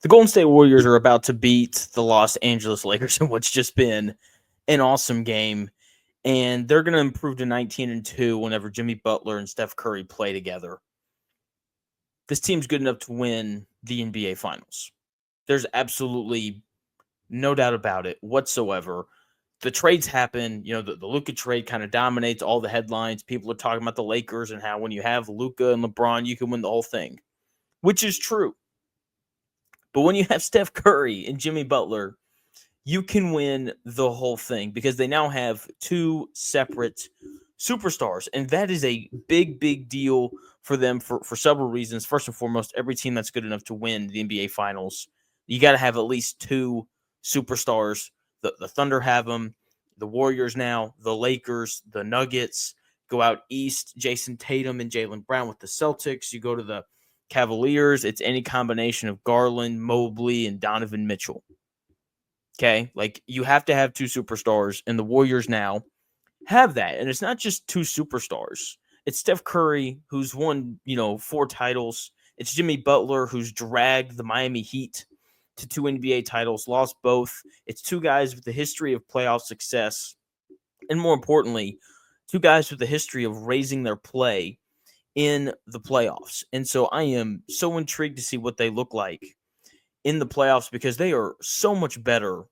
The Golden State Warriors are about to beat the Los Angeles Lakers in what's just been an awesome game. And they're going to improve to 19-2 whenever Jimmy Butler and Steph Curry play together. This team's good enough to win the NBA Finals. There's absolutely no doubt about it whatsoever. The trades happen. The Luka trade kind of dominates all the headlines. People are talking about the Lakers and how when you have Luka and LeBron, you can win the whole thing, which is true. But when you have Steph Curry and Jimmy Butler, you can win the whole thing because they now have two separate superstars. And that is a big, big deal for them for several reasons. First and foremost, every team that's good enough to win the NBA Finals, you got to have at least two superstars. The Thunder have them, the Warriors now, the Lakers, the Nuggets. Go out east, Jason Tatum and Jaylen Brown with the Celtics. You go to the Cavaliers, it's any combination of Garland, Mobley, and Donovan Mitchell. Okay, like you have to have two superstars, and the Warriors now have that. And it's not just two superstars. It's Steph Curry, who's won, 4 titles. It's Jimmy Butler, who's dragged the Miami Heat to 2 NBA titles, lost both. It's two guys with a history of playoff success. And more importantly, two guys with a history of raising their play in the playoffs. And so I am so intrigued to see what they look like in the playoffs because they are so much better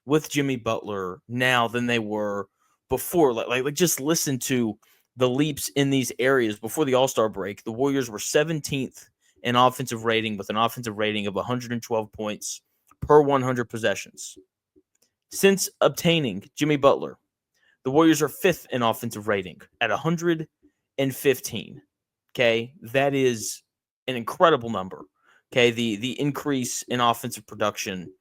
with Jimmy Butler now than they were before. Like just listen to the leaps in these areas before the All-Star break. The Warriors were 17th in offensive rating with an offensive rating of 112 points per 100 possessions. Since obtaining Jimmy Butler, the Warriors are 5th in offensive rating at 115. Okay, that is an incredible number. Okay, the increase in offensive production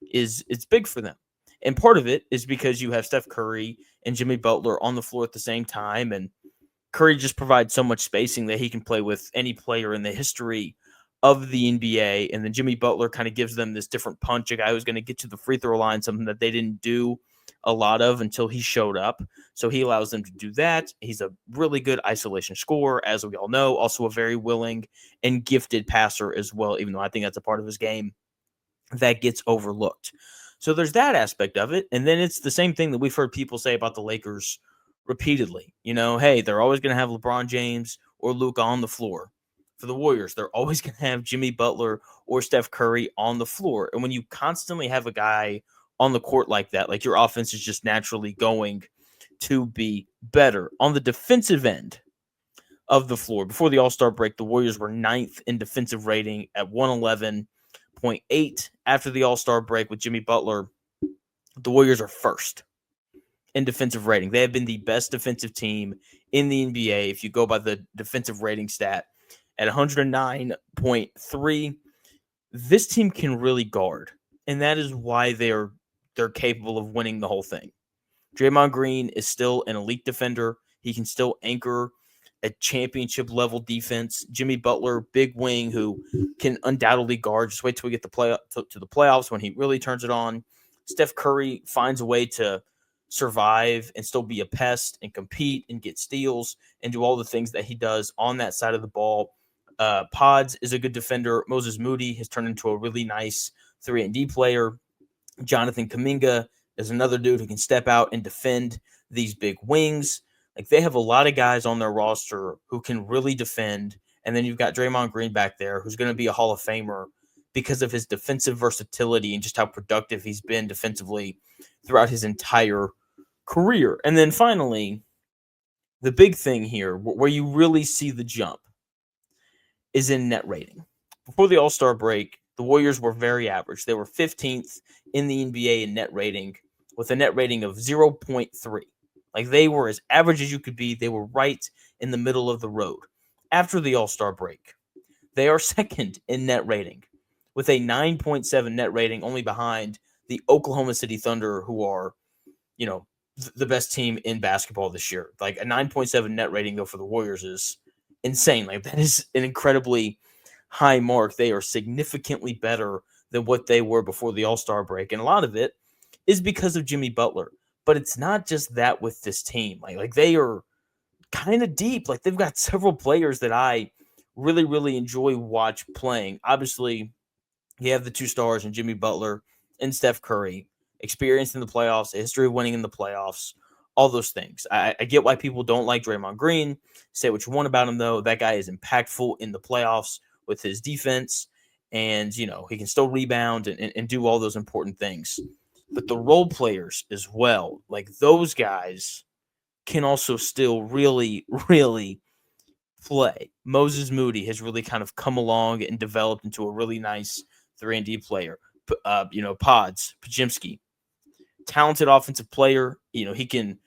it's big for them. And part of it is because you have Steph Curry and Jimmy Butler on the floor at the same time, and Curry just provides so much spacing that he can play with any player in the history of the NBA. And then Jimmy Butler kind of gives them this different punch, a guy who's going to get to the free throw line, something that they didn't do a lot of until he showed up. So he allows them to do that. He's a really good isolation scorer, as we all know, also a very willing and gifted passer as well, even though I think that's a part of his game that gets overlooked. So there's that aspect of it. And then it's the same thing that we've heard people say about the Lakers repeatedly. Hey, they're always going to have LeBron James or Luka on the floor. For the Warriors, they're always going to have Jimmy Butler or Steph Curry on the floor. And when you constantly have a guy on the court like that, like your offense is just naturally going to be better. On the defensive end of the floor, before the All-Star break, the Warriors were 9th in defensive rating at 111.8. After the All-Star break with Jimmy Butler, the Warriors are 1st in defensive rating. They have been the best defensive team in the NBA if you go by the defensive rating stat at 109.3. This team can really guard, and that is why they're capable of winning the whole thing. Draymond Green is still an elite defender. He can still anchor a championship level defense. Jimmy Butler, big wing who can undoubtedly guard. Just wait till we get to the playoffs when he really turns it on. Steph Curry finds a way to survive and still be a pest and compete and get steals and do all the things that he does on that side of the ball. Pods is a good defender. Moses Moody has turned into a really nice 3-and-D player. Jonathan Kuminga is another dude who can step out and defend these big wings. Like they have a lot of guys on their roster who can really defend. And then you've got Draymond Green back there who's going to be a Hall of Famer because of his defensive versatility and just how productive he's been defensively throughout his entire career. And then finally, the big thing here where you really see the jump is in net rating. Before the All-Star break, the Warriors were very average. They were 15th in the NBA in net rating with a net rating of 0.3. Like they were as average as you could be. They were right in the middle of the road. After the All-Star break, they are 2nd in net rating with a 9.7 net rating, only behind the Oklahoma City Thunder, who are, the best team in basketball this year. Like a 9.7 net rating, though, for the Warriors is insane. Like that is an incredibly high mark. They are significantly better than what they were before the All-Star break. And a lot of it is because of Jimmy Butler. But it's not just that with this team. Like they are kind of deep. Like they've got several players that I really, really enjoy playing. Obviously, You have the two stars in Jimmy Butler and Steph Curry, experience in the playoffs, a history of winning in the playoffs, all those things. I get why people don't like Draymond Green. Say what you want about him, though. That guy is impactful in the playoffs with his defense, and he can still rebound and do all those important things. But the role players as well, like those guys, can also still really, really play. Moses Moody has really kind of come along and developed into a really nice 3-and-D player. Pods, Pajimski, talented offensive player. He can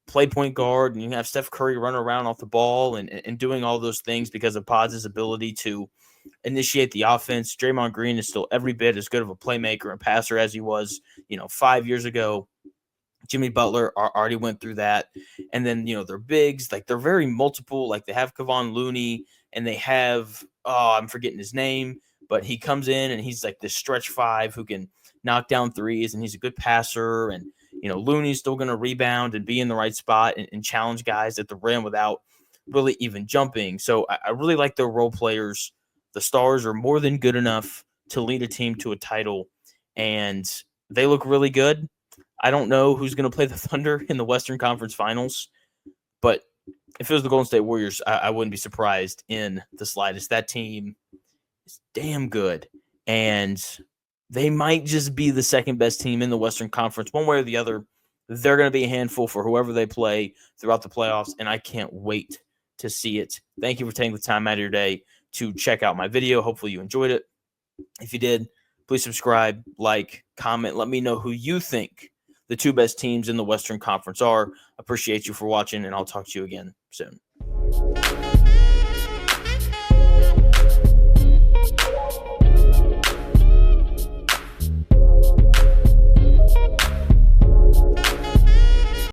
play point guard, and you have Steph Curry running around off the ball and doing all those things because of Pods' ability to initiate the offense. Draymond Green is still every bit as good of a playmaker and passer as he was, 5 years ago. Jimmy Butler already went through that. And then, their bigs, like they're very multiple. Like they have Kevon Looney and they have, I'm forgetting his name, but he comes in and he's like this stretch five who can knock down threes and he's a good passer. And, Looney's still going to rebound and be in the right spot and challenge guys at the rim without really even jumping. So I really like their role players. The stars are more than good enough to lead a team to a title, and they look really good. I don't know who's going to play the Thunder in the Western Conference Finals, but if it was the Golden State Warriors, I wouldn't be surprised in the slightest. That team is damn good, and they might just be the second best team in the Western Conference, one way or the other. They're going to be a handful for whoever they play throughout the playoffs, and I can't wait to see it. Thank you for taking the time out of your day to check out my video. Hopefully you enjoyed it. If you did, please subscribe, like, comment. Let me know who you think the two best teams in the Western Conference are. Appreciate you for watching, and I'll talk to you again soon.